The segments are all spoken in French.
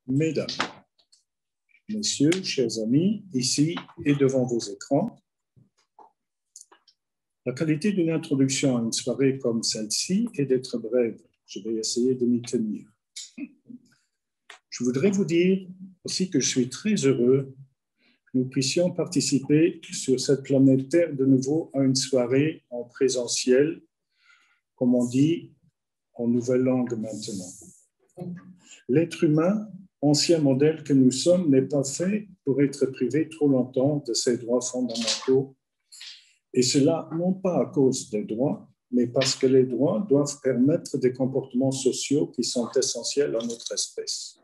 Mesdames, Messieurs, chers amis, ici et devant vos écrans, la qualité d'une introduction à une soirée comme celle-ci est d'être brève. Je vais essayer de m'y tenir. Je voudrais vous dire aussi que je suis très heureux que nous puissions participer sur cette planète Terre de nouveau à une soirée en présentiel, comme on dit en nouvelle langue maintenant. L'être humain, ancien modèle que nous sommes, n'est pas fait pour être privé trop longtemps de ses droits fondamentaux. Et cela non pas à cause des droits, mais parce que les droits doivent permettre des comportements sociaux qui sont essentiels à notre espèce.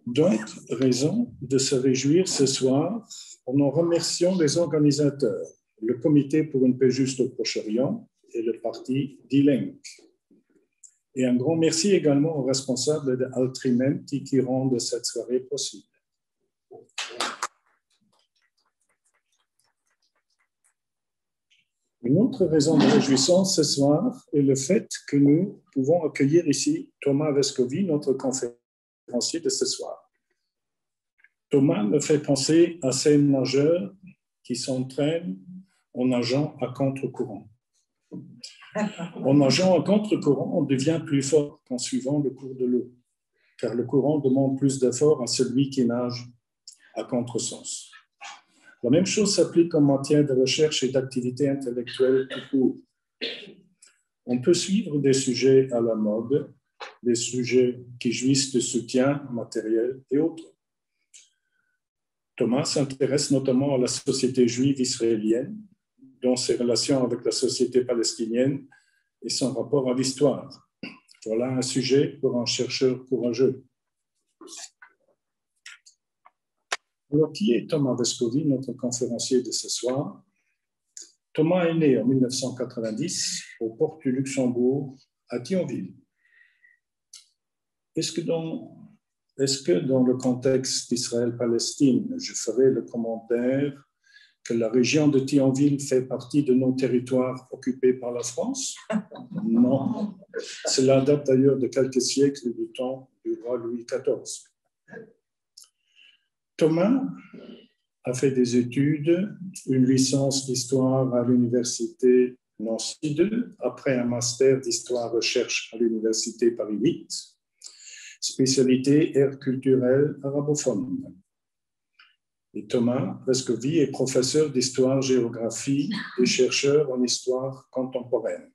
Donc, raison de se réjouir ce soir en remerciant les organisateurs, le Comité pour une paix juste au Proche-Orient et le parti Die-Linke. Et un grand merci également aux responsables de Altrimenti qui rendent cette soirée possible. Une autre raison de réjouissance ce soir est le fait que nous pouvons accueillir ici Thomas Vescovi, notre conférencier de ce soir. Thomas me fait penser à ces nageurs qui s'entraînent en nageant à contre-courant. En nageant à contre-courant, on devient plus fort qu'en suivant le cours de l'eau, car le courant demande plus d'efforts à celui qui nage à contresens. La même chose s'applique en matière de recherche et d'activité intellectuelle tout court. On peut suivre des sujets à la mode, des sujets qui jouissent de soutien matériel et autres. Thomas s'intéresse notamment à la société juive israélienne, dont ses relations avec la société palestinienne et son rapport à l'histoire. Voilà un sujet pour un chercheur courageux. Alors, qui est Thomas Vescovi, notre conférencier de ce soir? Thomas est né en 1990 aux portes du Luxembourg, à Thionville. Est-ce que dans le contexte d'Israël-Palestine, je ferai le commentaire que la région de Thionville fait partie de nos territoires occupés par la France? Non. Cela date d'ailleurs de quelques siècles du temps du roi Louis XIV. Thomas a fait des études, une licence d'histoire à l'université Nancy 2, après un master d'histoire-recherche à l'université Paris 8, spécialité ère culturelle arabophone. Et Thomas Vescovi est professeur d'histoire-géographie et chercheur en histoire contemporaine.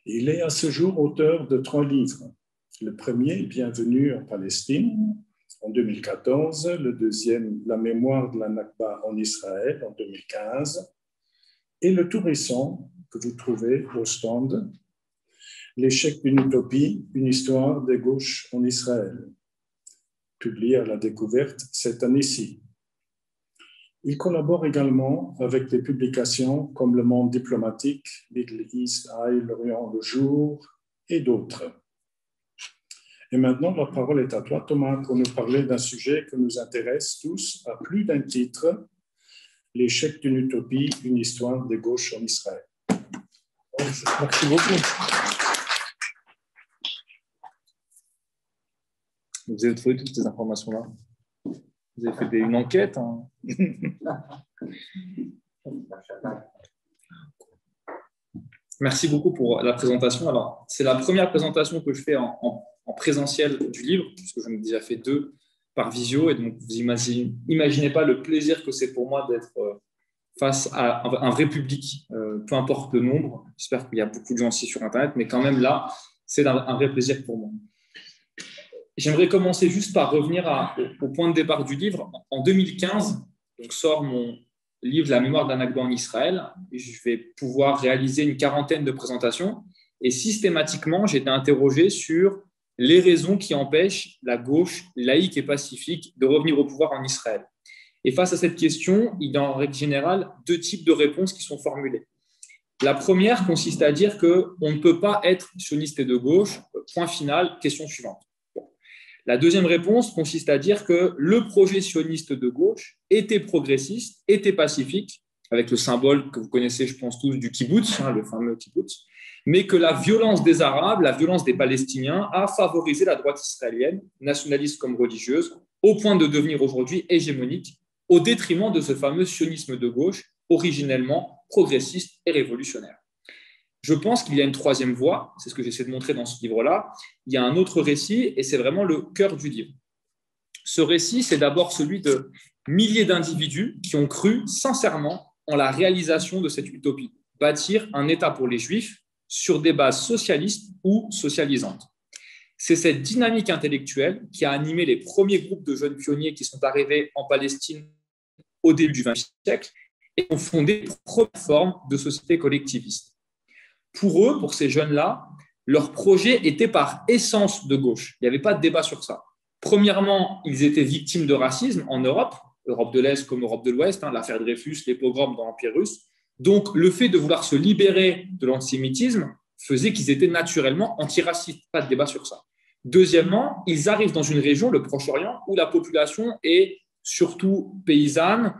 Il est à ce jour auteur de 3 livres. Le premier, Bienvenue en Palestine, en 2014. Le deuxième, La mémoire de la Nakba en Israël, en 2015. Et le tout récent, que vous trouvez au stand, L'échec d'une utopie, une histoire des gauches en Israël, publié à la découverte cette année-ci. Il collabore également avec des publications comme Le Monde diplomatique, Middle East Eye, L'Orient le jour et d'autres. Et maintenant, la parole est à toi, Thomas, pour nous parler d'un sujet qui nous intéresse tous à plus d'un titre, L'échec d'une utopie, une histoire des gauches en Israël. Merci beaucoup. Vous avez trouvé toutes ces informations-là. Vous avez fait une enquête. Hein. Merci beaucoup pour la présentation. Alors, c'est la première présentation que je fais en présentiel du livre, puisque j'en ai déjà fait 2 par visio. Et donc, vous imaginez pas le plaisir que c'est pour moi d'être face à un vrai public, peu importe le nombre. J'espère qu'il y a beaucoup de gens ici sur Internet, mais quand même là, c'est un vrai plaisir pour moi. J'aimerais commencer juste par revenir au point de départ du livre. En 2015, donc, sort mon livre « La mémoire d'un Nakba en Israël ». Je vais pouvoir réaliser une 40aine de présentations. Et systématiquement, j'ai été interrogé sur les raisons qui empêchent la gauche laïque et pacifique de revenir au pouvoir en Israël. Et face à cette question, il y a en règle générale 2 types de réponses qui sont formulées. La première consiste à dire qu'on ne peut pas être sioniste et de gauche, point final, question suivante. La deuxième réponse consiste à dire que le projet sioniste de gauche était progressiste, était pacifique, avec le symbole que vous connaissez, je pense tous, du kibbutz, le fameux kibbutz, mais que la violence des Arabes, la violence des Palestiniens a favorisé la droite israélienne, nationaliste comme religieuse, au point de devenir aujourd'hui hégémonique, au détriment de ce fameux sionisme de gauche, originellement progressiste et révolutionnaire. Je pense qu'il y a une troisième voie, c'est ce que j'essaie de montrer dans ce livre-là. Il y a un autre récit et c'est vraiment le cœur du livre. Ce récit, c'est d'abord celui de milliers d'individus qui ont cru sincèrement en la réalisation de cette utopie, bâtir un État pour les Juifs sur des bases socialistes ou socialisantes. C'est cette dynamique intellectuelle qui a animé les premiers groupes de jeunes pionniers qui sont arrivés en Palestine au début du XXe siècle et ont fondé les premières formes de société collectiviste. Pour eux, pour ces jeunes-là, leur projet était par essence de gauche. Il n'y avait pas de débat sur ça. Premièrement, ils étaient victimes de racisme en Europe, Europe de l'Est comme Europe de l'Ouest, l'affaire Dreyfus, les pogroms dans l'Empire russe. Donc, le fait de vouloir se libérer de l'antisémitisme faisait qu'ils étaient naturellement antiracistes. Pas de débat sur ça. Deuxièmement, ils arrivent dans une région, le Proche-Orient, où la population est surtout paysanne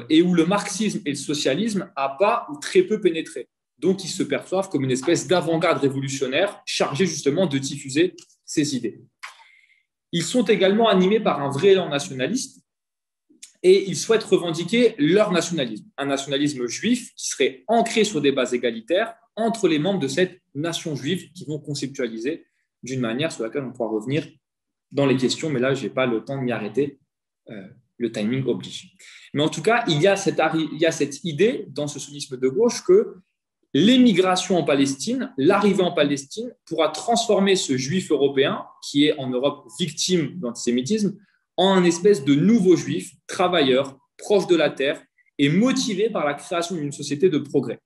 et où le marxisme et le socialisme n'ont pas ou très peu pénétré. Donc, ils se perçoivent comme une espèce d'avant-garde révolutionnaire chargée justement de diffuser ces idées. Ils sont également animés par un vrai élan nationaliste et ils souhaitent revendiquer leur nationalisme, un nationalisme juif qui serait ancré sur des bases égalitaires entre les membres de cette nation juive qu'ils vont conceptualiser d'une manière sur laquelle on pourra revenir dans les questions, mais là, je n'ai pas le temps de m'y arrêter, le timing oblige. Mais en tout cas, il y a cette idée dans ce sionisme de gauche que l'émigration en Palestine, l'arrivée en Palestine pourra transformer ce juif européen qui est en Europe victime d'antisémitisme en un espèce de nouveau juif, travailleur, proche de la terre et motivé par la création d'une société de progrès.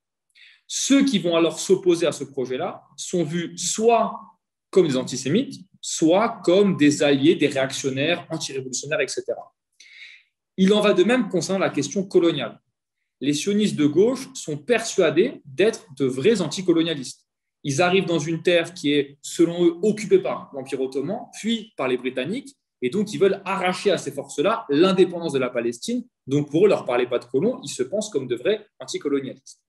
Ceux qui vont alors s'opposer à ce projet-là sont vus soit comme des antisémites, soit comme des alliés, des réactionnaires, antirévolutionnaires, etc. Il en va de même concernant la question coloniale. Les sionistes de gauche sont persuadés d'être de vrais anticolonialistes. Ils arrivent dans une terre qui est, selon eux, occupée par l'Empire ottoman, puis par les Britanniques, et donc ils veulent arracher à ces forces-là l'indépendance de la Palestine. Donc pour eux, ne leur parlez pas de colons, ils se pensent comme de vrais anticolonialistes.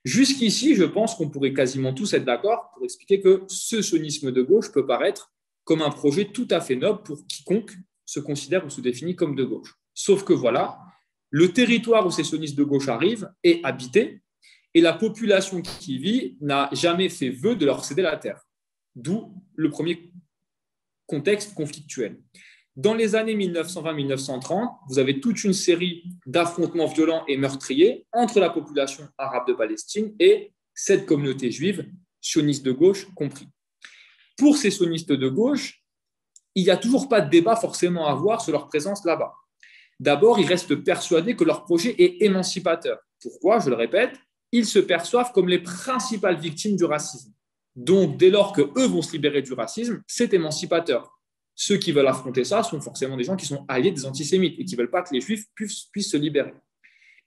Jusqu'ici, je pense qu'on pourrait quasiment tous être d'accord pour expliquer que ce sionisme de gauche peut paraître comme un projet tout à fait noble pour quiconque se considère ou se définit comme de gauche. Sauf que voilà, le territoire où ces sionistes de gauche arrivent est habité et la population qui y vit n'a jamais fait vœu de leur céder la terre. D'où le premier contexte conflictuel. Dans les années 1920-1930, vous avez toute une série d'affrontements violents et meurtriers entre la population arabe de Palestine et cette communauté juive, sioniste de gauche compris. Pour ces sionistes de gauche, il n'y a toujours pas de débat forcément à avoir sur leur présence là-bas. D'abord, ils restent persuadés que leur projet est émancipateur. Pourquoi ? Je le répète, ils se perçoivent comme les principales victimes du racisme. Donc, dès lors qu'eux vont se libérer du racisme, c'est émancipateur. Ceux qui veulent affronter ça sont forcément des gens qui sont alliés des antisémites et qui ne veulent pas que les juifs puissent se libérer.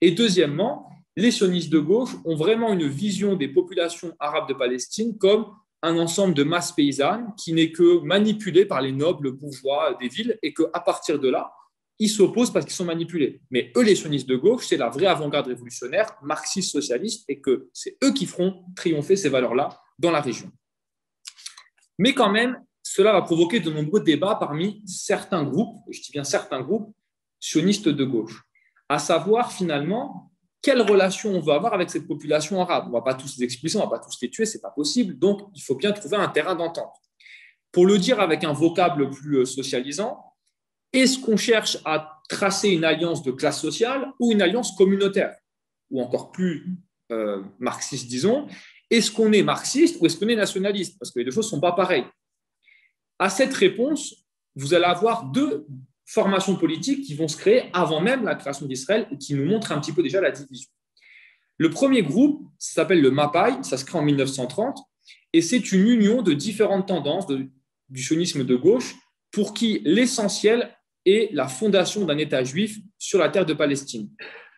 Et deuxièmement, les sionistes de gauche ont vraiment une vision des populations arabes de Palestine comme un ensemble de masses paysannes qui n'est que manipulé par les nobles bourgeois des villes et qu'à partir de là, ils s'opposent parce qu'ils sont manipulés. Mais eux, les sionistes de gauche, c'est la vraie avant-garde révolutionnaire, marxiste-socialiste, et que c'est eux qui feront triompher ces valeurs-là dans la région. Mais quand même, cela va provoquer de nombreux débats parmi certains groupes, et je dis bien certains groupes, sionistes de gauche, à savoir finalement quelle relation on veut avoir avec cette population arabe. On ne va pas tous les expulser, on ne va pas tous les tuer, ce n'est pas possible, donc il faut bien trouver un terrain d'entente. Pour le dire avec un vocable plus socialisant, est-ce qu'on cherche à tracer une alliance de classe sociale ou une alliance communautaire? Ou encore plus marxiste, disons, est-ce qu'on est marxiste ou est-ce qu'on est nationaliste? Parce que les deux choses ne sont pas pareilles. À cette réponse, vous allez avoir deux formations politiques qui vont se créer avant même la création d'Israël et qui nous montrent un petit peu déjà la division. Le premier groupe s'appelle le Mapai, ça se crée en 1930, et c'est une union de différentes tendances du sionisme de gauche pour qui l'essentiel est la fondation d'un État juif sur la terre de Palestine.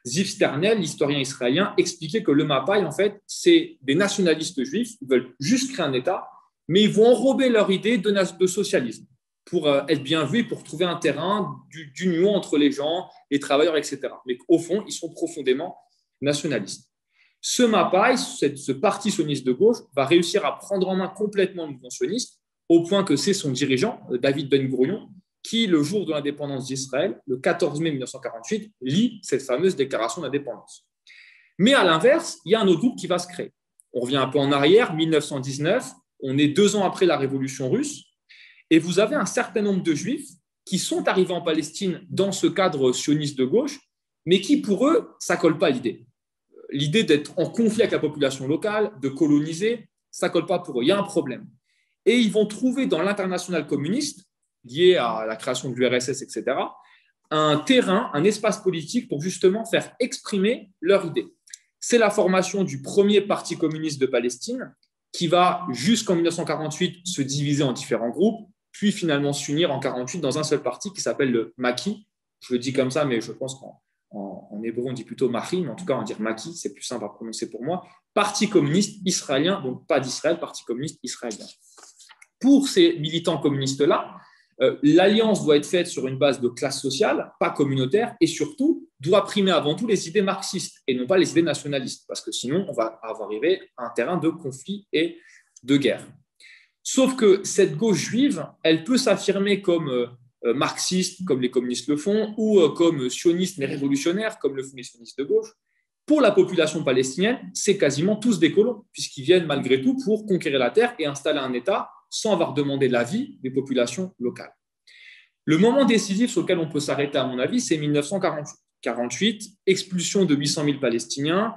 Ziv Sternel, l'historien israélien, expliquait que le Mapai, en fait, c'est des nationalistes juifs, ils veulent juste créer un État, mais ils vont enrober leur idée de socialisme pour être bien vus, pour trouver un terrain d'union entre les gens, les travailleurs, etc. Mais au fond, ils sont profondément nationalistes. Ce Mapai, ce parti sioniste de gauche, va réussir à prendre en main complètement le mouvement sioniste, au point que c'est son dirigeant, David Ben-Gourion, qui, le jour de l'indépendance d'Israël, le 14 mai 1948, lit cette fameuse déclaration d'indépendance. Mais à l'inverse, il y a un autre groupe qui va se créer. On revient un peu en arrière, 1919, on est 2 ans après la révolution russe, et vous avez un certain nombre de Juifs qui sont arrivés en Palestine dans ce cadre sioniste de gauche, mais qui, pour eux, ça ne colle pas à l'idée. L'idée d'être en conflit avec la population locale, de coloniser, ça ne colle pas pour eux. Il y a un problème. Et ils vont trouver dans l'international communiste, lié à la création de l'URSS, etc., un terrain, un espace politique pour justement faire exprimer leur idée. C'est la formation du premier parti communiste de Palestine qui va, jusqu'en 1948, se diviser en différents groupes, puis finalement s'unir en 1948 dans un seul parti qui s'appelle le Maki. Je le dis comme ça, mais je pense qu'en hébreu, on dit plutôt Machi, mais en tout cas, on va dire Maki, c'est plus simple à prononcer pour moi. Parti communiste israélien, donc pas d'Israël, parti communiste israélien. Pour ces militants communistes-là, l'alliance doit être faite sur une base de classe sociale, pas communautaire, et surtout doit primer avant tout les idées marxistes et non pas les idées nationalistes, parce que sinon on va arriver à un terrain de conflit et de guerre. Sauf que cette gauche juive, elle peut s'affirmer comme marxiste, comme les communistes le font, ou comme sioniste mais révolutionnaire, comme le font les sionistes de gauche. Pour la population palestinienne, c'est quasiment tous des colons, puisqu'ils viennent malgré tout pour conquérir la terre et installer un État sans avoir demandé l'avis des populations locales. Le moment décisif sur lequel on peut s'arrêter, à mon avis, c'est 1948, expulsion de 800 000 Palestiniens,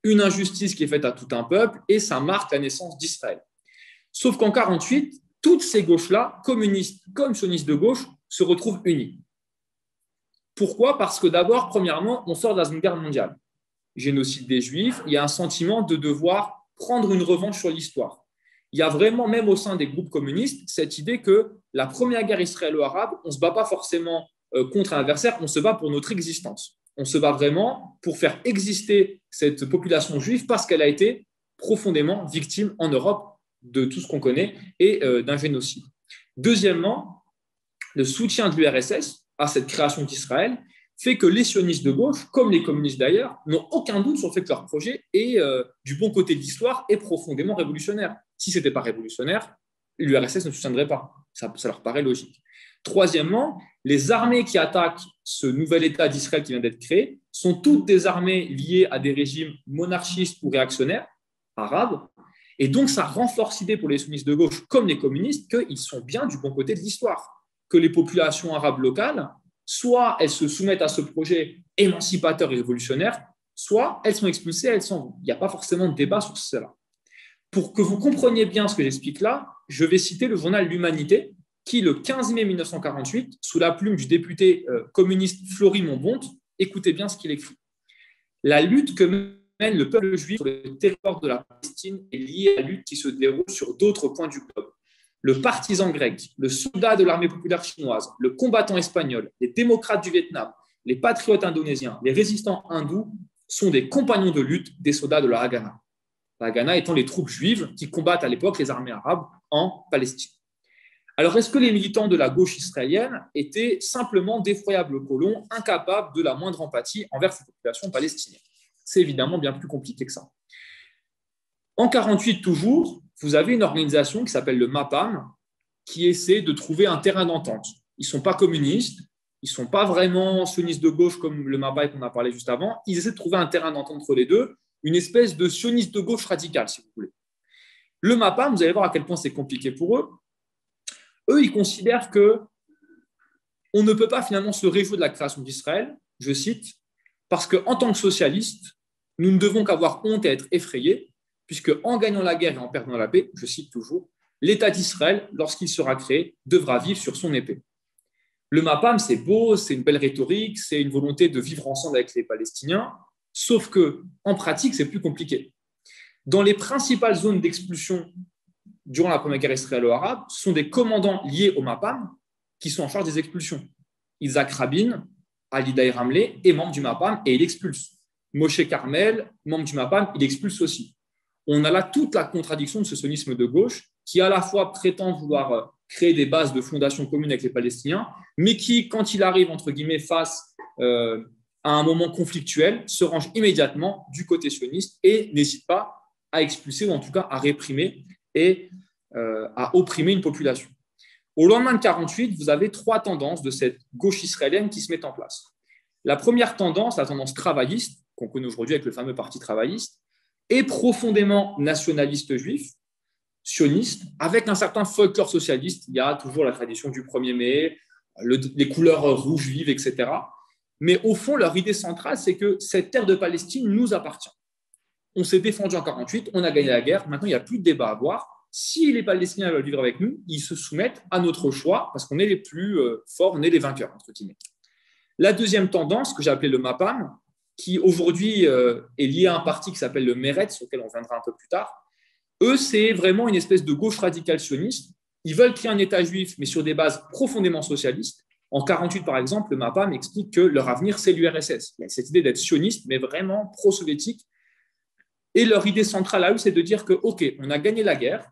une injustice qui est faite à tout un peuple, et ça marque la naissance d'Israël. Sauf qu'en 1948, toutes ces gauches-là, communistes comme sionistes de gauche, se retrouvent unies. Pourquoi ? Parce que d'abord, premièrement, on sort de la Seconde Guerre mondiale. Génocide des Juifs, il y a un sentiment de devoir prendre une revanche sur l'histoire. Il y a vraiment, même au sein des groupes communistes, cette idée que la première guerre israélo-arabe, on ne se bat pas forcément contre un adversaire, on se bat pour notre existence. On se bat vraiment pour faire exister cette population juive parce qu'elle a été profondément victime en Europe de tout ce qu'on connaît et d'un génocide. Deuxièmement, le soutien de l'URSS à cette création d'Israël fait que les sionistes de gauche, comme les communistes d'ailleurs, n'ont aucun doute sur le fait que leur projet est, du bon côté de l'histoire, est profondément révolutionnaire. Si ce n'était pas révolutionnaire, l'URSS ne soutiendrait pas. Ça leur paraît logique. Troisièmement, les armées qui attaquent ce nouvel État d'Israël qui vient d'être créé sont toutes des armées liées à des régimes monarchistes ou réactionnaires arabes. Et donc, ça renforce l'idée pour les sionistes de gauche, comme les communistes, qu'ils sont bien du bon côté de l'histoire. Que les populations arabes locales, soit elles se soumettent à ce projet émancipateur et révolutionnaire, soit elles sont expulsées, elles s'en vont. Il n'y a pas forcément de débat sur cela. Pour que vous compreniez bien ce que j'explique là, je vais citer le journal L'Humanité, qui, le 15 mai 1948, sous la plume du député communiste Flory Monbonte, écoutez bien ce qu'il écrit. La lutte que mène le peuple juif sur le territoire de la Palestine est liée à la lutte qui se déroule sur d'autres points du globe. Le partisan grec, le soldat de l'armée populaire chinoise, le combattant espagnol, les démocrates du Vietnam, les patriotes indonésiens, les résistants hindous sont des compagnons de lutte des soldats de la Haganah. La Haganah étant les troupes juives qui combattent à l'époque les armées arabes en Palestine. Alors, est-ce que les militants de la gauche israélienne étaient simplement d'effroyables colons, incapables de la moindre empathie envers cette population palestinienne ? C'est évidemment bien plus compliqué que ça. En 1948, toujours, vous avez une organisation qui s'appelle le MAPAM, qui essaie de trouver un terrain d'entente. Ils ne sont pas communistes, ils ne sont pas vraiment sionistes de gauche comme le MAPAM qu'on a parlé juste avant, ils essaient de trouver un terrain d'entente entre les deux, une espèce de sioniste de gauche radical, si vous voulez. Le MAPAM, vous allez voir à quel point c'est compliqué pour eux. Eux, ils considèrent qu'on ne peut pas finalement se réjouir de la création d'Israël, je cite, parce qu'en tant que socialistes, nous ne devons qu'avoir honte et être effrayés, puisque en gagnant la guerre et en perdant la paix, je cite toujours, l'État d'Israël, lorsqu'il sera créé, devra vivre sur son épée. Le MAPAM, c'est beau, c'est une belle rhétorique, c'est une volonté de vivre ensemble avec les Palestiniens, sauf qu'en pratique, c'est plus compliqué. Dans les principales zones d'expulsion durant la première guerre israélo-arabe, ce sont des commandants liés au MAPAM qui sont en charge des expulsions. Isaac Rabin, Ali Daïr Hamlé est membre du MAPAM et il expulse. Moshe Carmel, membre du MAPAM, il expulse aussi. On a là toute la contradiction de ce sionisme de gauche qui à la fois prétend vouloir créer des bases de fondation commune avec les Palestiniens, mais qui, quand il arrive, entre guillemets, face à un moment conflictuel, se range immédiatement du côté sioniste et n'hésite pas à expulser ou en tout cas à réprimer et à opprimer une population. Au lendemain de 1948, vous avez trois tendances de cette gauche israélienne qui se mettent en place. La première tendance, la tendance travailliste, qu'on connaît aujourd'hui avec le fameux parti travailliste, est profondément nationaliste juif, sioniste, avec un certain folklore socialiste. Il y a toujours la tradition du 1er mai, les couleurs rouges vives, etc. Mais au fond, leur idée centrale, c'est que cette terre de Palestine nous appartient. On s'est défendu en 1948, on a gagné la guerre, maintenant il n'y a plus de débat à avoir. Si les Palestiniens veulent vivre avec nous, ils se soumettent à notre choix parce qu'on est les plus forts, on est les vainqueurs, entre guillemets. La deuxième tendance, que j'ai appelée le MAPAM, qui aujourd'hui est liée à un parti qui s'appelle le Meretz, sur lequel on viendra un peu plus tard, eux, c'est vraiment une espèce de gauche radicale sioniste. Ils veulent créer un État juif, mais sur des bases profondément socialistes. En 1948, par exemple, le MAPAM explique que leur avenir, c'est l'URSS. Il y a cette idée d'être sioniste, mais vraiment pro-soviétique. Et leur idée centrale à eux, c'est de dire que, OK, on a gagné la guerre,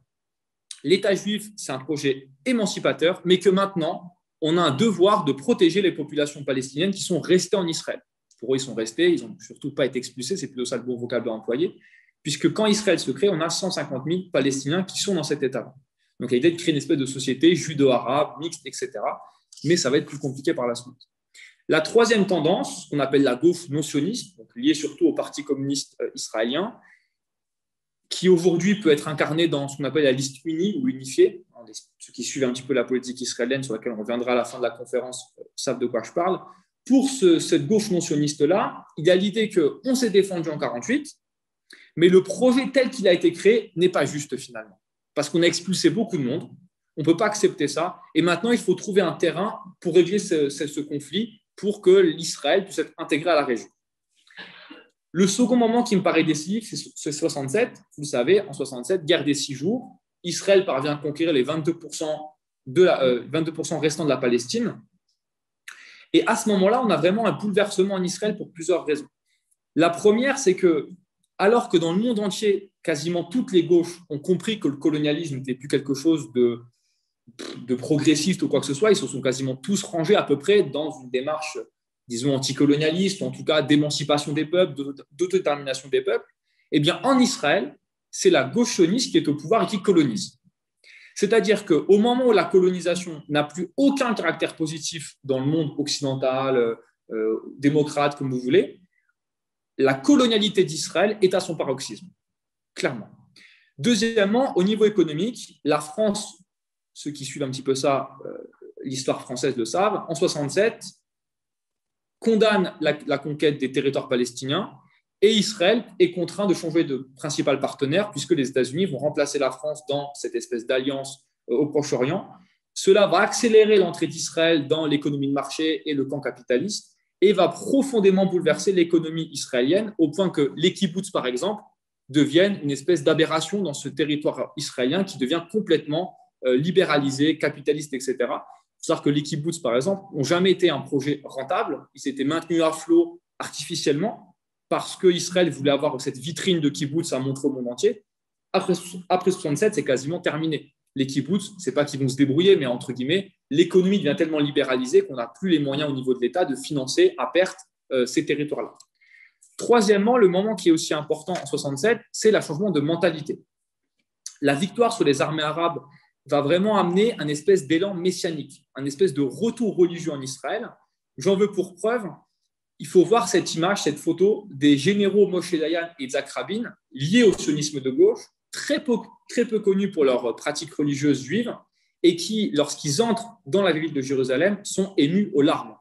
l'État juif, c'est un projet émancipateur, mais que maintenant, on a un devoir de protéger les populations palestiniennes qui sont restées en Israël. Pour eux, ils sont restés, ils n'ont surtout pas été expulsés, c'est plutôt ça le bon vocabulaire employé, puisque quand Israël se crée, on a 150 000 Palestiniens qui sont dans cet État. Donc, il y a l'idée de créer une espèce de société judo-arabe, mixte, etc. Mais ça va être plus compliqué par la suite. La troisième tendance, qu'on appelle la gauche non sioniste, donc liée surtout au Parti communiste israélien, qui aujourd'hui peut être incarnée dans ce qu'on appelle la liste unie ou unifiée. Ceux qui suivent un petit peu la politique israélienne, sur laquelle on reviendra à la fin de la conférence, savent de quoi je parle. Pour cette gauche non sioniste-là, il y a l'idée qu'on s'est défendu en 1948, mais le projet tel qu'il a été créé n'est pas juste finalement. Parce qu'on a expulsé beaucoup de monde, on ne peut pas accepter ça, et maintenant il faut trouver un terrain pour régler ce conflit, pour que l'Israël puisse être intégré à la région. Le second moment qui me paraît décisif, c'est 67. Vous le savez, en 67, guerre des 6 jours, Israël parvient à conquérir les 22% restants de la Palestine. Et à ce moment-là, on a vraiment un bouleversement en Israël pour plusieurs raisons. La première, c'est que, alors que dans le monde entier, quasiment toutes les gauches ont compris que le colonialisme n'était plus quelque chose de progressiste ou quoi que ce soit, ils se sont quasiment tous rangés à peu près dans une démarche, disons, anticolonialiste, ou en tout cas d'émancipation des peuples, d'autodétermination des peuples. Eh bien, en Israël, c'est la gauche sioniste qui est au pouvoir et qui colonise. C'est-à-dire qu'au moment où la colonisation n'a plus aucun caractère positif dans le monde occidental, démocrate, comme vous voulez, la colonialité d'Israël est à son paroxysme, clairement. Deuxièmement, au niveau économique, la France, ceux qui suivent un petit peu ça, l'histoire française le savent, en 67, condamne la conquête des territoires palestiniens et Israël est contraint de changer de principal partenaire puisque les États-Unis vont remplacer la France dans cette espèce d'alliance au Proche-Orient. Cela va accélérer l'entrée d'Israël dans l'économie de marché et le camp capitaliste et va profondément bouleverser l'économie israélienne au point que les kibboutz, par exemple, deviennent une espèce d'aberration dans ce territoire israélien qui devient complètement libéralisé, capitaliste, etc. Il faut savoir que les kibboutz, par exemple, n'ont jamais été un projet rentable. Ils s'étaient maintenus à flot artificiellement parce qu'Israël voulait avoir cette vitrine de kibboutz à montrer au monde entier. Après 67, c'est quasiment terminé. Les kibboutz, ce n'est pas qu'ils vont se débrouiller, mais entre guillemets, l'économie devient tellement libéralisée qu'on n'a plus les moyens au niveau de l'État de financer à perte ces territoires-là. Troisièmement, le moment qui est aussi important en 67, c'est le changement de mentalité. La victoire sur les armées arabes va vraiment amener un espèce d'élan messianique, un espèce de retour religieux en Israël. J'en veux pour preuve, il faut voir cette image, cette photo des généraux Moshe Dayan et Yitzhak Rabin liés au sionisme de gauche, très peu connus pour leurs pratiques religieuses juives et qui, lorsqu'ils entrent dans la ville de Jérusalem, sont émus aux larmes,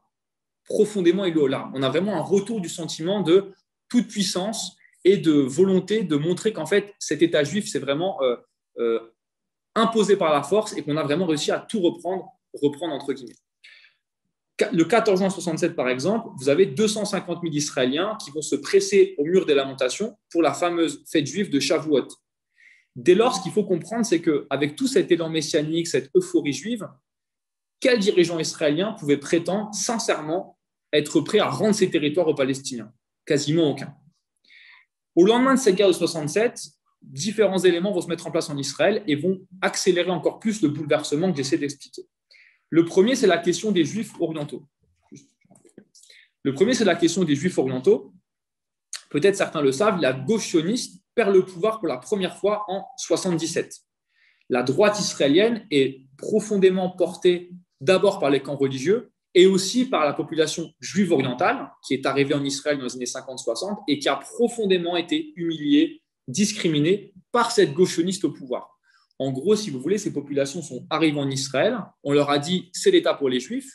profondément émus aux larmes. On a vraiment un retour du sentiment de toute puissance et de volonté de montrer qu'en fait, cet État juif, c'est vraiment imposé par la force et qu'on a vraiment réussi à tout reprendre entre guillemets. Le 14 juin 67, par exemple, vous avez 250 000 Israéliens qui vont se presser au mur des lamentations pour la fameuse fête juive de Shavuot. Dès lors, ce qu'il faut comprendre, c'est qu'avec tout cet élan messianique, cette euphorie juive, quel dirigeant israélien pouvait prétendre sincèrement être prêt à rendre ces territoires aux Palestiniens? Quasiment aucun. Au lendemain de cette guerre de 67, différents éléments vont se mettre en place en Israël et vont accélérer encore plus le bouleversement que j'essaie d'expliquer. Le premier, c'est la question des Juifs orientaux. Le premier, c'est la question des Juifs orientaux. Peut-être certains le savent, la gauche sioniste perd le pouvoir pour la première fois en 1977. La droite israélienne est profondément portée d'abord par les camps religieux et aussi par la population juive orientale qui est arrivée en Israël dans les années 50-60 et qui a profondément été humiliée, discriminée par cette gauche sioniste au pouvoir. En gros, si vous voulez, ces populations sont arrivées en Israël, on leur a dit c'est l'État pour les Juifs.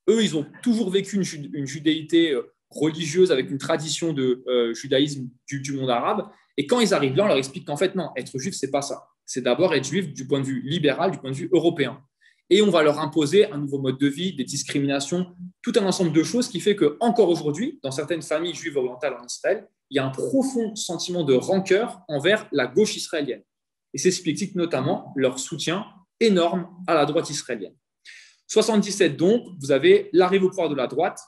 Eux, ils ont toujours vécu une judéité religieuse avec une tradition de judaïsme du monde arabe. Et quand ils arrivent là, on leur explique qu'en fait, non, être juif, c'est pas ça. C'est d'abord être juif du point de vue libéral, du point de vue européen. Et on va leur imposer un nouveau mode de vie, des discriminations, tout un ensemble de choses qui fait qu'encore aujourd'hui, dans certaines familles juives orientales en Israël, il y a un profond sentiment de rancœur envers la gauche israélienne. Et c'est ce qui explique notamment leur soutien énorme à la droite israélienne. 77 donc, vous avez l'arrivée au pouvoir de la droite,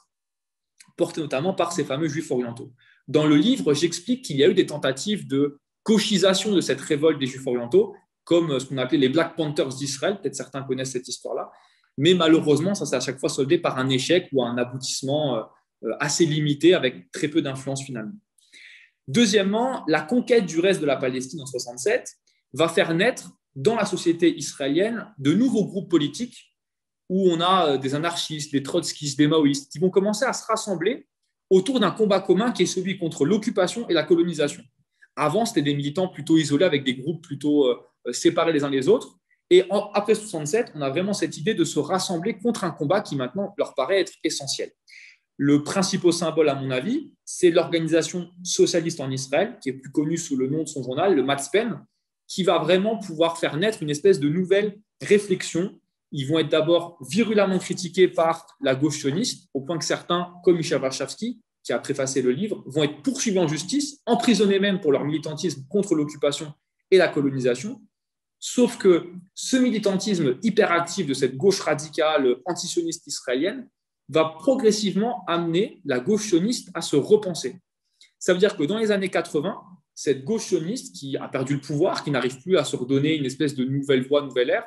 portée notamment par ces fameux juifs orientaux. Dans le livre, j'explique qu'il y a eu des tentatives de gauchisation de cette révolte des juifs orientaux, comme ce qu'on appelait les Black Panthers d'Israël, peut-être certains connaissent cette histoire-là, mais malheureusement, ça s'est à chaque fois soldé par un échec ou un aboutissement assez limité avec très peu d'influence finalement. Deuxièmement, la conquête du reste de la Palestine en 67 va faire naître dans la société israélienne de nouveaux groupes politiques où on a des anarchistes, des trotskistes, des maoïstes qui vont commencer à se rassembler autour d'un combat commun qui est celui contre l'occupation et la colonisation. Avant, c'était des militants plutôt isolés avec des groupes plutôt séparés les uns des autres. Et après 67, on a vraiment cette idée de se rassembler contre un combat qui maintenant leur paraît être essentiel. Le principal symbole, à mon avis, c'est l'organisation socialiste en Israël, qui est plus connue sous le nom de son journal, le Matzpen, qui va vraiment pouvoir faire naître une espèce de nouvelle réflexion. Ils vont être d'abord virulemment critiqués par la gauche sioniste, au point que certains, comme Michel Warshawski, qui a préfacé le livre, vont être poursuivis en justice, emprisonnés même pour leur militantisme contre l'occupation et la colonisation. Sauf que ce militantisme hyperactif de cette gauche radicale antisioniste israélienne va progressivement amener la gauche sioniste à se repenser. Ça veut dire que dans les années 80, cette gauche sioniste qui a perdu le pouvoir, qui n'arrive plus à se redonner une espèce de nouvelle voie, nouvelle ère,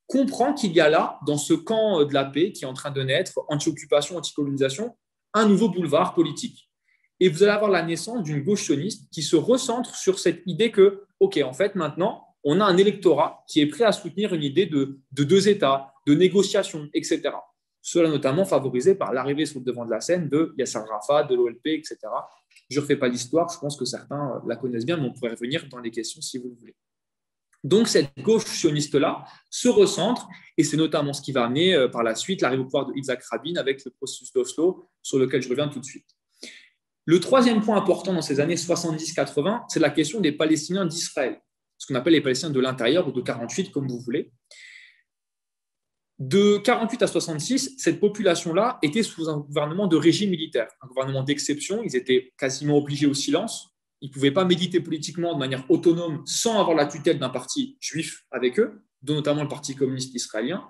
comprend qu'il y a là, dans ce camp de la paix qui est en train de naître, anti-occupation, anti-colonisation, un nouveau boulevard politique. Et vous allez avoir la naissance d'une gauche sioniste qui se recentre sur cette idée que, OK, en fait, maintenant, on a un électorat qui est prêt à soutenir une idée de deux États, de négociation, etc. Cela notamment favorisé par l'arrivée sur le devant de la scène de Yasser Arafat, de l'OLP, etc. Je ne refais pas l'histoire, je pense que certains la connaissent bien, mais on pourrait revenir dans les questions si vous le voulez. Donc, cette gauche sioniste-là se recentre, et c'est notamment ce qui va amener par la suite l'arrivée au pouvoir de Yitzhak Rabin avec le processus d'Oslo, sur lequel je reviens tout de suite. Le troisième point important dans ces années 70-80, c'est la question des Palestiniens d'Israël, ce qu'on appelle les Palestiniens de l'intérieur ou de 48, comme vous voulez. De 48 à 66, cette population-là était sous un gouvernement de régime militaire, un gouvernement d'exception. Ils étaient quasiment obligés au silence. Ils ne pouvaient pas méditer politiquement de manière autonome sans avoir la tutelle d'un parti juif avec eux, dont notamment le Parti communiste israélien.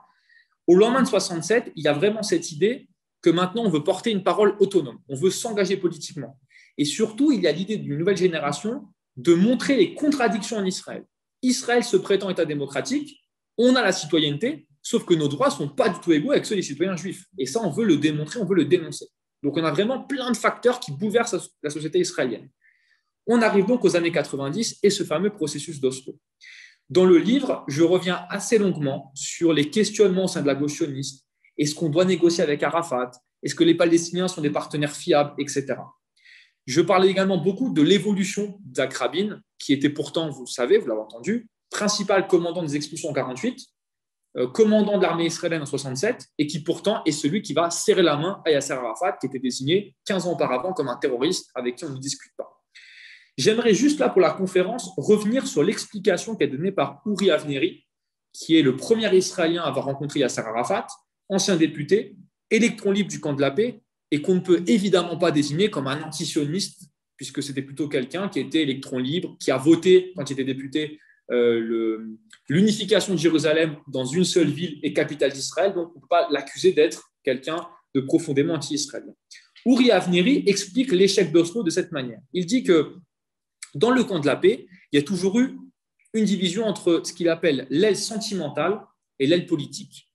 Au lendemain de 67, il y a vraiment cette idée que maintenant on veut porter une parole autonome, on veut s'engager politiquement. Et surtout, il y a l'idée d'une nouvelle génération de montrer les contradictions en Israël. Israël se prétend État démocratique, on a la citoyenneté, sauf que nos droits ne sont pas du tout égaux avec ceux des citoyens juifs. Et ça, on veut le démontrer, on veut le dénoncer. Donc on a vraiment plein de facteurs qui bouleversent la société israélienne. On arrive donc aux années 90 et ce fameux processus d'Oslo. Dans le livre, je reviens assez longuement sur les questionnements au sein de la gauche sioniste. Est-ce qu'on doit négocier avec Arafat? Est-ce que les Palestiniens sont des partenaires fiables, etc. Je parlais également beaucoup de l'évolution d'Yitzhak Rabin, qui était pourtant, vous le savez, vous l'avez entendu, principal commandant des expulsions en 48, commandant de l'armée israélienne en 67, et qui pourtant est celui qui va serrer la main à Yasser Arafat, qui était désigné 15 ans auparavant comme un terroriste avec qui on ne discute pas. J'aimerais juste là, pour la conférence, revenir sur l'explication qui est donnée par Uri Avneri, qui est le premier Israélien à avoir rencontré Yasser Arafat, ancien député, électron libre du camp de la paix, et qu'on ne peut évidemment pas désigner comme un antisioniste, puisque c'était plutôt quelqu'un qui était électron libre, qui a voté, quand il était député, l'unification de Jérusalem dans une seule ville et capitale d'Israël, donc on ne peut pas l'accuser d'être quelqu'un de profondément anti-israélien. Uri Avneri explique l'échec d'Oslo de cette manière. Il dit que dans le camp de la paix, il y a toujours eu une division entre ce qu'il appelle l'aile sentimentale et l'aile politique.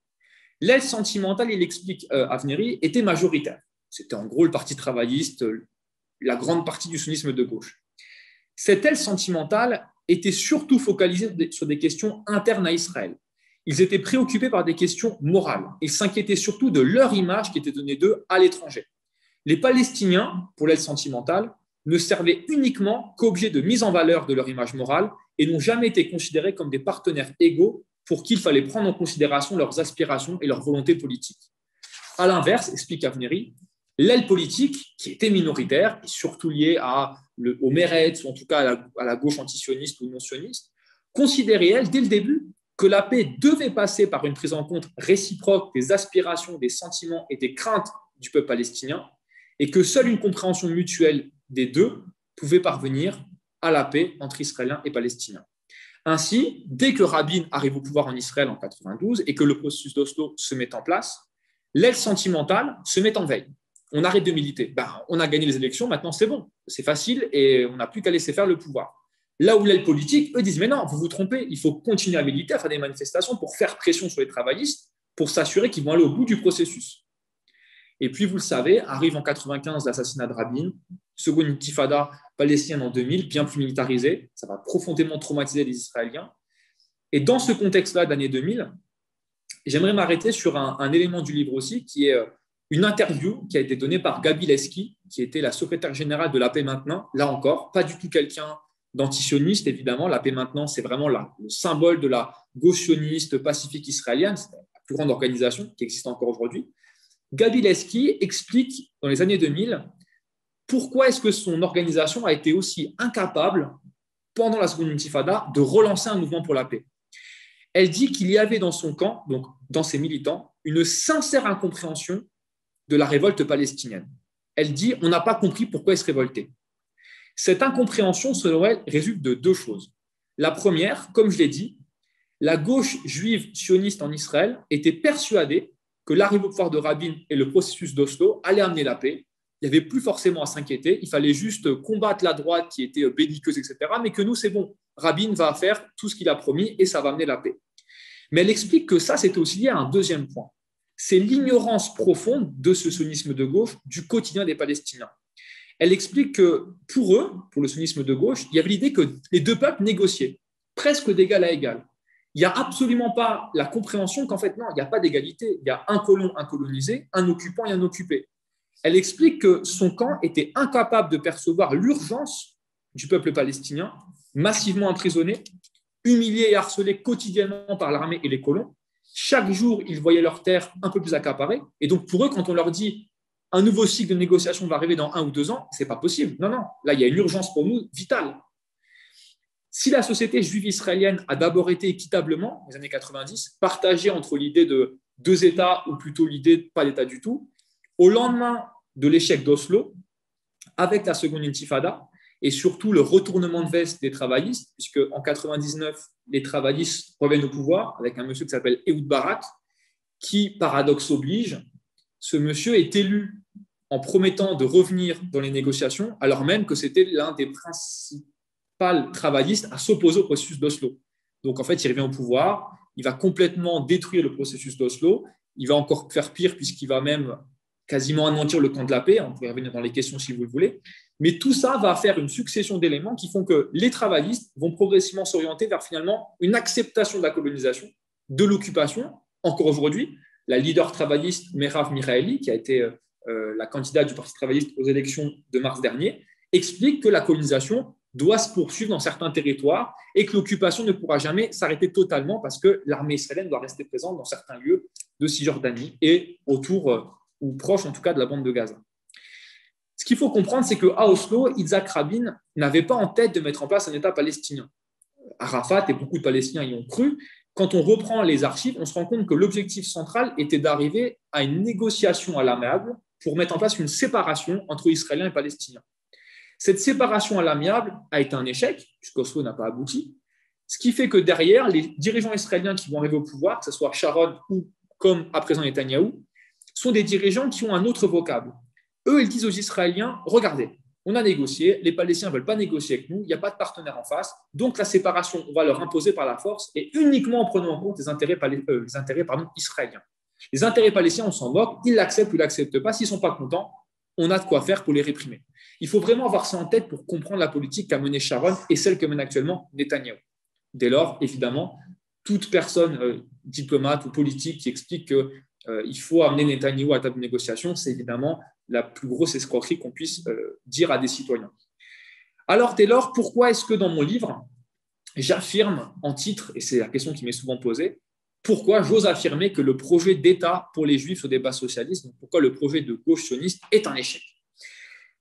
L'aile sentimentale, il explique Avneri, était majoritaire. C'était en gros le parti travailliste, la grande partie du sionisme de gauche. Cette aile sentimentale était surtout focalisée sur des questions internes à Israël. Ils étaient préoccupés par des questions morales. Ils s'inquiétaient surtout de leur image qui était donnée d'eux à l'étranger. Les Palestiniens, pour l'aile sentimentale, ne servaient uniquement qu'objet de mise en valeur de leur image morale et n'ont jamais été considérés comme des partenaires égaux pour qui il fallait prendre en considération leurs aspirations et leurs volontés politiques. À l'inverse, explique Avnéry, l'aile politique, qui était minoritaire et surtout liée au Meretz, ou en tout cas à la gauche antisioniste ou non-sioniste, considérait, elle, dès le début, que la paix devait passer par une prise en compte réciproque des aspirations, des sentiments et des craintes du peuple palestinien, et que seule une compréhension mutuelle des deux pouvait parvenir à la paix entre Israéliens et Palestiniens. Ainsi, dès que Rabin arrive au pouvoir en Israël en 1992 et que le processus d'Oslo se met en place, l'aile sentimentale se met en veille. On arrête de militer. On a gagné les élections, maintenant c'est bon, c'est facile et on n'a plus qu'à laisser faire le pouvoir. Là où l'aile politique, eux disent, mais non, vous vous trompez, il faut continuer à militer, à faire des manifestations pour faire pression sur les travaillistes, pour s'assurer qu'ils vont aller au bout du processus. Et puis, vous le savez, arrive en 1995 l'assassinat de Rabin, seconde intifada palestinienne en 2000, bien plus militarisée, ça va profondément traumatiser les Israéliens. Et dans ce contexte-là d'année 2000, j'aimerais m'arrêter sur un élément du livre aussi, qui est une interview qui a été donnée par Gabi Leski, qui était la secrétaire générale de La Paix Maintenant, là encore, pas du tout quelqu'un d'antisioniste, évidemment. La Paix Maintenant, c'est vraiment le symbole de la gauche sioniste pacifique israélienne, c'est la plus grande organisation qui existe encore aujourd'hui. Gabi Leski explique dans les années 2000 pourquoi est-ce que son organisation a été aussi incapable, pendant la seconde intifada, de relancer un mouvement pour la paix. Elle dit qu'il y avait dans son camp, donc dans ses militants, une sincère incompréhension de la révolte palestinienne. Elle dit on n'a pas compris pourquoi ils se révoltaient. Cette incompréhension, selon elle, résulte de deux choses. La première, comme je l'ai dit, la gauche juive sioniste en Israël était persuadée que l'arrivée au pouvoir de Rabin et le processus d'Oslo allaient amener la paix. Il n'y avait plus forcément à s'inquiéter. Il fallait juste combattre la droite qui était belliqueuse, etc. Mais que nous, c'est bon. Rabin va faire tout ce qu'il a promis et ça va amener la paix. Mais elle explique que ça, c'était aussi lié à un deuxième point. C'est l'ignorance profonde de ce sionisme de gauche du quotidien des Palestiniens. Elle explique que pour eux, pour le sionisme de gauche, il y avait l'idée que les deux peuples négociaient, presque d'égal à égal. Il n'y a absolument pas la compréhension qu'en fait, non, il n'y a pas d'égalité. Il y a un colon, un colonisé, un occupant et un occupé. Elle explique que son camp était incapable de percevoir l'urgence du peuple palestinien, massivement emprisonné, humilié et harcelé quotidiennement par l'armée et les colons. Chaque jour, ils voyaient leurs terres un peu plus accaparées. Et donc, pour eux, quand on leur dit un nouveau cycle de négociation va arriver dans 1 ou 2 ans, ce n'est pas possible. Non, non. Là, il y a une urgence pour nous vitale. Si la société juive israélienne a d'abord été équitablement, dans les années 90, partagée entre l'idée de 2 États ou plutôt l'idée de pas d'État du tout, au lendemain de l'échec d'Oslo, avec la seconde intifada et surtout le retournement de veste des travaillistes, puisque en 1999, les travaillistes reviennent au pouvoir avec un monsieur qui s'appelle Ehud Barak, qui, paradoxe oblige, ce monsieur est élu en promettant de revenir dans les négociations, alors même que c'était l'un des principaux travailliste à s'opposer au processus d'Oslo. Donc, en fait, il revient au pouvoir, il va complètement détruire le processus d'Oslo, il va encore faire pire puisqu'il va même quasiment anéantir le camp de la paix, on pourrait revenir dans les questions si vous le voulez, mais tout ça va faire une succession d'éléments qui font que les travaillistes vont progressivement s'orienter vers finalement une acceptation de la colonisation, de l'occupation. Encore aujourd'hui, la leader travailliste Merav Michaeli, qui a été la candidate du Parti travailliste aux élections de mars dernier, explique que la colonisation doit se poursuivre dans certains territoires et que l'occupation ne pourra jamais s'arrêter totalement parce que l'armée israélienne doit rester présente dans certains lieux de Cisjordanie et autour ou proche en tout cas de la bande de Gaza. Ce qu'il faut comprendre, c'est qu'à Oslo, Yitzhak Rabin n'avait pas en tête de mettre en place un État palestinien. Arafat et beaucoup de Palestiniens y ont cru. Quand on reprend les archives, on se rend compte que l'objectif central était d'arriver à une négociation à l'amiable pour mettre en place une séparation entre Israéliens et Palestiniens. Cette séparation à l'amiable a été un échec, puisqu'Oslo n'a pas abouti, ce qui fait que derrière, les dirigeants israéliens qui vont arriver au pouvoir, que ce soit Sharon ou comme à présent Netanyahou, sont des dirigeants qui ont un autre vocable. Eux, ils disent aux Israéliens, regardez, on a négocié, les Palestiniens ne veulent pas négocier avec nous, il n'y a pas de partenaire en face, donc la séparation, on va leur imposer par la force et uniquement en prenant en compte les intérêts israéliens. Les intérêts palestiniens, on s'en moque, ils l'acceptent ou ils ne l'acceptent pas, s'ils ne sont pas contents, on a de quoi faire pour les réprimer. Il faut vraiment avoir ça en tête pour comprendre la politique qu'a menée Sharon et celle que mène actuellement Netanyahou. Dès lors, évidemment, toute personne diplomate ou politique qui explique qu'il faut amener Netanyahou à la table de négociation, c'est évidemment la plus grosse escroquerie qu'on puisse dire à des citoyens. Alors, dès lors, pourquoi est-ce que dans mon livre, j'affirme en titre, et c'est la question qui m'est souvent posée, pourquoi j'ose affirmer que le projet d'État pour les Juifs au débat socialiste, donc pourquoi le projet de gauche sioniste est un échec?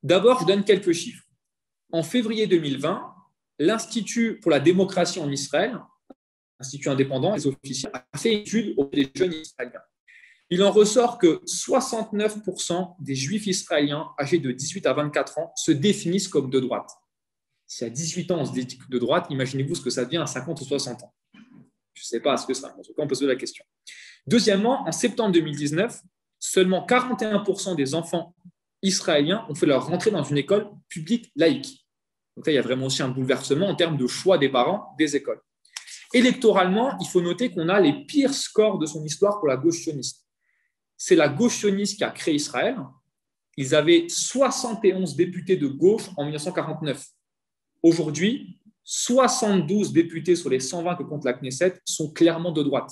D'abord, je donne quelques chiffres. En février 2020, l'Institut pour la démocratie en Israël, institut indépendant, les officiels, a fait une étude auprès des jeunes israéliens. Il en ressort que 69% des Juifs israéliens âgés de 18 à 24 ans se définissent comme de droite. Si à 18 ans, on se dit de droite, imaginez-vous ce que ça devient à 50 ou 60 ans. Je ne sais pas ce que ça. En tout cas, on peut se poser la question. Deuxièmement, en septembre 2019, seulement 41% des enfants israéliens ont fait leur rentrée dans une école publique laïque. Donc là, il y a vraiment aussi un bouleversement en termes de choix des parents des écoles. Électoralement, il faut noter qu'on a les pires scores de son histoire pour la gauche sioniste. C'est la gauche sioniste qui a créé Israël. Ils avaient 71 députés de gauche en 1949. Aujourd'hui, 72 députés sur les 120 que compte la Knesset sont clairement de droite.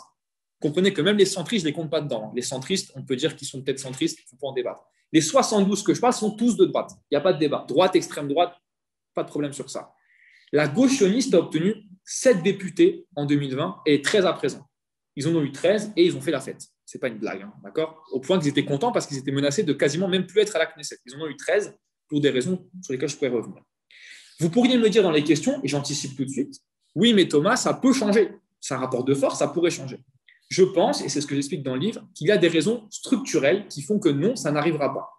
Comprenez que même les centristes, je ne les compte pas dedans. Les centristes, on peut dire qu'ils sont peut-être centristes, il ne faut pas en débattre. Les 72 que je parle sont tous de droite. Il n'y a pas de débat. Droite, extrême droite, pas de problème sur ça. La gauche sioniste a obtenu 7 députés en 2020 et 13 à présent. Ils en ont eu 13 et ils ont fait la fête. Ce n'est pas une blague, hein, d'accord? Au point qu'ils étaient contents parce qu'ils étaient menacés de quasiment même plus être à la Knesset. Ils en ont eu 13 pour des raisons sur lesquelles je pourrais revenir. Vous pourriez me dire dans les questions, et j'anticipe tout de suite, oui, mais Thomas, ça peut changer. C'est un rapport de force, ça pourrait changer. Je pense, et c'est ce que j'explique dans le livre, qu'il y a des raisons structurelles qui font que non, ça n'arrivera pas.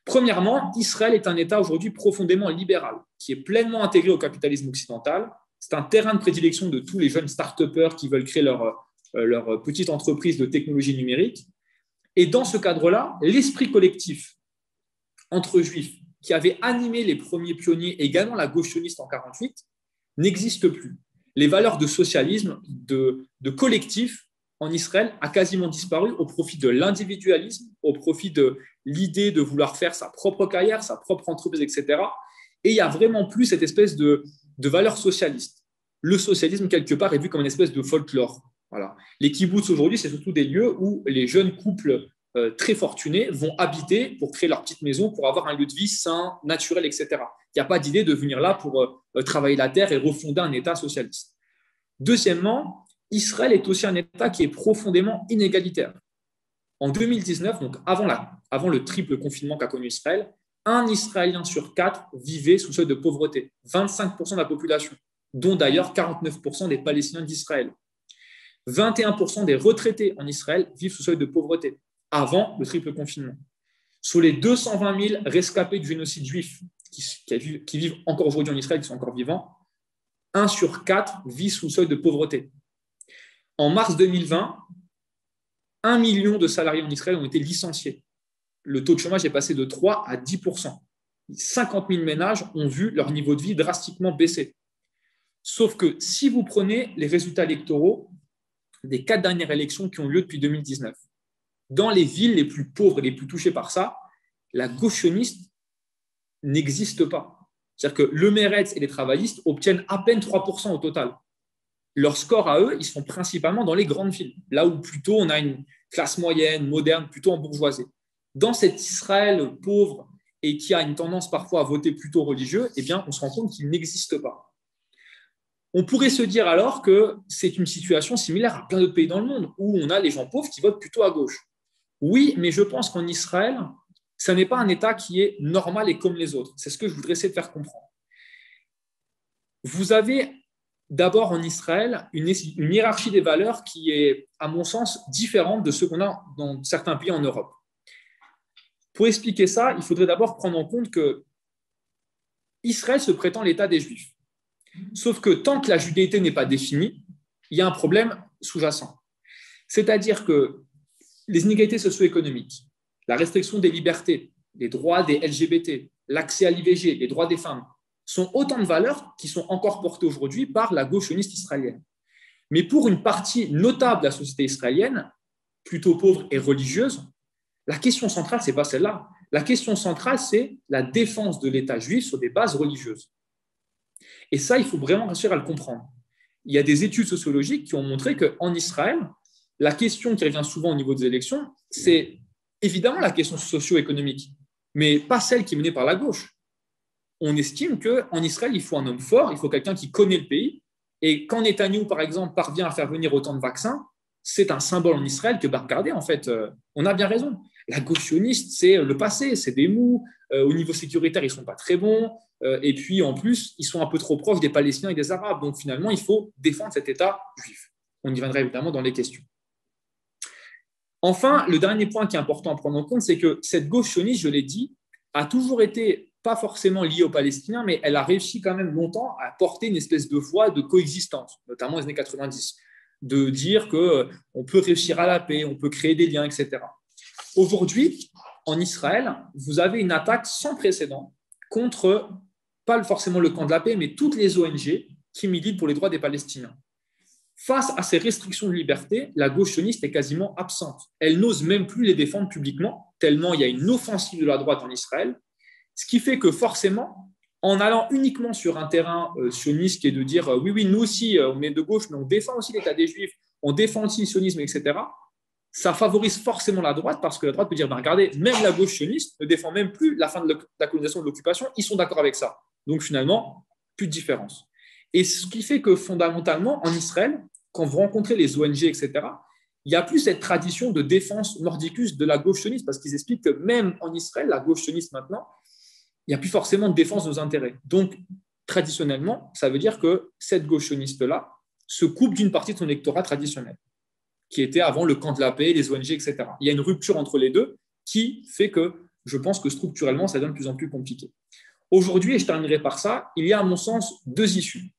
Premièrement, Israël est un État aujourd'hui profondément libéral, qui est pleinement intégré au capitalisme occidental. C'est un terrain de prédilection de tous les jeunes start-upers qui veulent créer leur petite entreprise de technologie numérique. Et dans ce cadre-là, l'esprit collectif entre juifs, qui avait animé les premiers pionniers, également la gauche sioniste en 1948, n'existe plus. Les valeurs de socialisme, de collectif en Israël a quasiment disparu au profit de l'individualisme, au profit de l'idée de vouloir faire sa propre carrière, sa propre entreprise, etc. Et il n'y a vraiment plus cette espèce de valeur socialiste. Le socialisme, quelque part, est vu comme une espèce de folklore. Voilà. Les kibbutz aujourd'hui, c'est surtout des lieux où les jeunes couples très fortunés vont habiter pour créer leur petite maison, pour avoir un lieu de vie sain, naturel, etc. Il n'y a pas d'idée de venir là pour travailler la terre et refonder un État socialiste. Deuxièmement, Israël est aussi un État qui est profondément inégalitaire. En 2019, donc avant le triple confinement qu'a connu Israël, un Israélien sur 4 vivait sous seuil de pauvreté, 25% de la population, dont d'ailleurs 49% des Palestiniens d'Israël. 21% des retraités en Israël vivent sous seuil de pauvreté, avant le triple confinement. Sur les 220 000 rescapés du génocide juif qui vivent encore aujourd'hui en Israël, qui sont encore vivants, 1 sur 4 vit sous seuil de pauvreté. En mars 2020, 1 million de salariés en Israël ont été licenciés. Le taux de chômage est passé de 3 à 10%. 50 000 ménages ont vu leur niveau de vie drastiquement baisser. Sauf que si vous prenez les résultats électoraux des 4 dernières élections qui ont lieu depuis 2019, dans les villes les plus pauvres et les plus touchées par ça, la gauche sioniste n'existe pas. C'est-à-dire que le Meretz et les travaillistes obtiennent à peine 3% au total. Leurs scores à eux, ils sont principalement dans les grandes villes, là où plutôt on a une classe moyenne, moderne, plutôt en bourgeoisie. Dans cet Israël pauvre et qui a une tendance parfois à voter plutôt religieux, eh bien, on se rend compte qu'il n'existe pas. On pourrait se dire alors que c'est une situation similaire à plein d'autres pays dans le monde, où on a les gens pauvres qui votent plutôt à gauche. Oui, mais je pense qu'en Israël, ce n'est pas un État qui est normal et comme les autres. C'est ce que je voudrais essayer de faire comprendre. Vous avez d'abord en Israël une hiérarchie des valeurs qui est, à mon sens, différente de ce qu'on a dans certains pays en Europe. Pour expliquer ça, il faudrait d'abord prendre en compte que Israël se prétend l'État des Juifs. Sauf que tant que la judéité n'est pas définie, il y a un problème sous-jacent. C'est-à-dire que les inégalités socio-économiques, la restriction des libertés, les droits des LGBT, l'accès à l'IVG, les droits des femmes, sont autant de valeurs qui sont encore portées aujourd'hui par la gauche sioniste israélienne. Mais pour une partie notable de la société israélienne, plutôt pauvre et religieuse, La question centrale, ce n'est pas celle-là. La question centrale, c'est la défense de l'État juif sur des bases religieuses. Et ça, il faut vraiment réussir à le comprendre. Il y a des études sociologiques qui ont montré qu'en Israël, la question qui revient souvent au niveau des élections, c'est évidemment la question socio-économique, mais pas celle qui est menée par la gauche. On estime qu'en Israël, il faut un homme fort, il faut quelqu'un qui connaît le pays. Et quand Netanyahou, par exemple, parvient à faire venir autant de vaccins, c'est un symbole en Israël que, regardez, en fait, on a bien raison. La gauche sioniste, c'est le passé, c'est des mous. Au niveau sécuritaire, ils ne sont pas très bons. Et puis, en plus, ils sont un peu trop proches des Palestiniens et des Arabes. Donc, finalement, il faut défendre cet État juif. On y viendra évidemment dans les questions. Enfin, le dernier point qui est important à prendre en compte, c'est que cette gauche sioniste, je l'ai dit, a toujours été pas forcément liée aux Palestiniens, mais elle a réussi quand même longtemps à porter une espèce de voie de coexistence, notamment dans les années 90, de dire qu'on peut réussir à la paix, on peut créer des liens, etc. Aujourd'hui, en Israël, vous avez une attaque sans précédent contre, pas forcément le camp de la paix, mais toutes les ONG qui militent pour les droits des Palestiniens. Face à ces restrictions de liberté, la gauche sioniste est quasiment absente. Elle n'ose même plus les défendre publiquement, tellement il y a une offensive de la droite en Israël, ce qui fait que forcément, en allant uniquement sur un terrain sioniste qui est de dire oui, nous aussi, on est de gauche, mais on défend aussi l'État des Juifs, on défend aussi le sionisme, etc., ça favorise forcément la droite parce que la droite peut dire regardez, même la gauche sioniste ne défend même plus la fin de la colonisation de l'occupation, ils sont d'accord avec ça. Donc finalement, plus de différence. Et ce qui fait que fondamentalement, en Israël, quand vous rencontrez les ONG, etc., il n'y a plus cette tradition de défense mordicus de la gauche sioniste, parce qu'ils expliquent que même en Israël, la gauche sioniste maintenant, il n'y a plus forcément de défense de nos intérêts. Donc, traditionnellement, ça veut dire que cette gauche sioniste-là se coupe d'une partie de son électorat traditionnel, qui était avant le camp de la paix, les ONG, etc. Il y a une rupture entre les deux qui fait que je pense que structurellement, ça devient de plus en plus compliqué. Aujourd'hui, et je terminerai par ça, il y a à mon sens deux issues.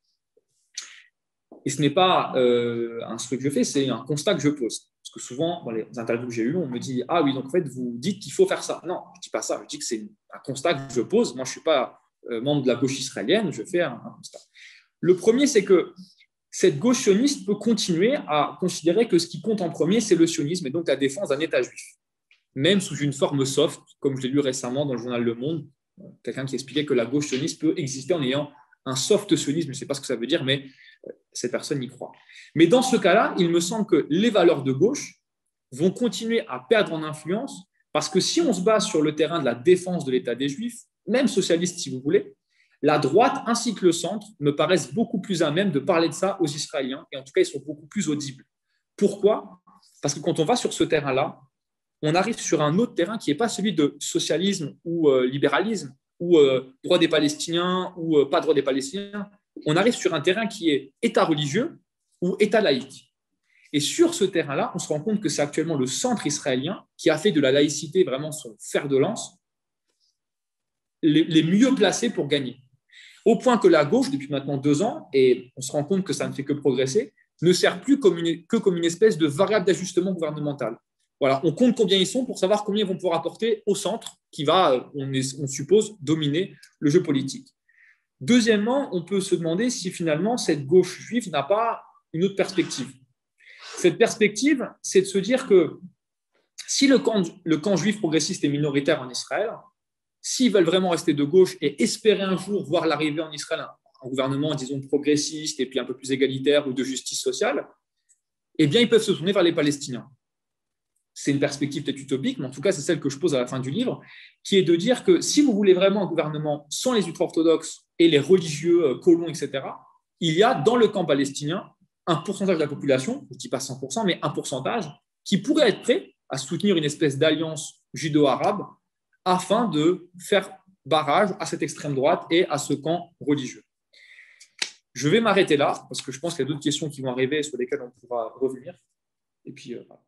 Et ce n'est pas un truc que je fais, c'est un constat que je pose. Parce que souvent, dans les interviews que j'ai eues, on me dit « Ah oui, donc en fait, vous dites qu'il faut faire ça. » Non, je ne dis pas ça. Je dis que c'est un constat que je pose. Moi, je ne suis pas membre de la gauche israélienne, je fais un constat. Le premier, c'est que cette gauche sioniste peut continuer à considérer que ce qui compte en premier, c'est le sionisme et donc la défense d'un État juif. Même sous une forme soft, comme je l'ai lu récemment dans le journal Le Monde, quelqu'un qui expliquait que la gauche sioniste peut exister en ayant un soft sionisme, je ne sais pas ce que ça veut dire, mais cette personne y croit. Mais dans ce cas-là, il me semble que les valeurs de gauche vont continuer à perdre en influence parce que si on se base sur le terrain de la défense de l'État des Juifs, même socialiste si vous voulez, la droite ainsi que le centre me paraissent beaucoup plus à même de parler de ça aux Israéliens et en tout cas, ils sont beaucoup plus audibles. Pourquoi ? Parce que quand on va sur ce terrain-là, on arrive sur un autre terrain qui n'est pas celui de socialisme ou libéralisme ou droit des Palestiniens ou pas droit des Palestiniens. On arrive sur un terrain qui est État religieux ou État laïque. Et sur ce terrain-là, on se rend compte que c'est actuellement le centre israélien qui a fait de la laïcité vraiment son fer de lance, les mieux placés pour gagner. Au point que la gauche, depuis maintenant 2 ans, et on se rend compte que ça ne fait que progresser, ne sert plus que comme une espèce de variable d'ajustement gouvernemental. Voilà, on compte combien ils sont pour savoir combien ils vont pouvoir apporter au centre qui va, on suppose, dominer le jeu politique. Deuxièmement, on peut se demander si finalement cette gauche juive n'a pas une autre perspective. Cette perspective, c'est de se dire que si le camp juif progressiste est minoritaire en Israël, s'ils veulent vraiment rester de gauche et espérer un jour voir l'arrivée en Israël un gouvernement, disons, progressiste et puis un peu plus égalitaire ou de justice sociale, eh bien, ils peuvent se tourner vers les Palestiniens. C'est une perspective peut-être utopique, mais en tout cas, c'est celle que je pose à la fin du livre, qui est de dire que si vous voulez vraiment un gouvernement sans les ultra-orthodoxes et les religieux colons, etc., il y a dans le camp palestinien un pourcentage de la population, je ne dis pas 100%, mais un pourcentage qui pourrait être prêt à soutenir une espèce d'alliance judo-arabe afin de faire barrage à cette extrême droite et à ce camp religieux. Je vais m'arrêter là, parce que je pense qu'il y a d'autres questions qui vont arriver sur lesquelles on pourra revenir. Et puis, voilà.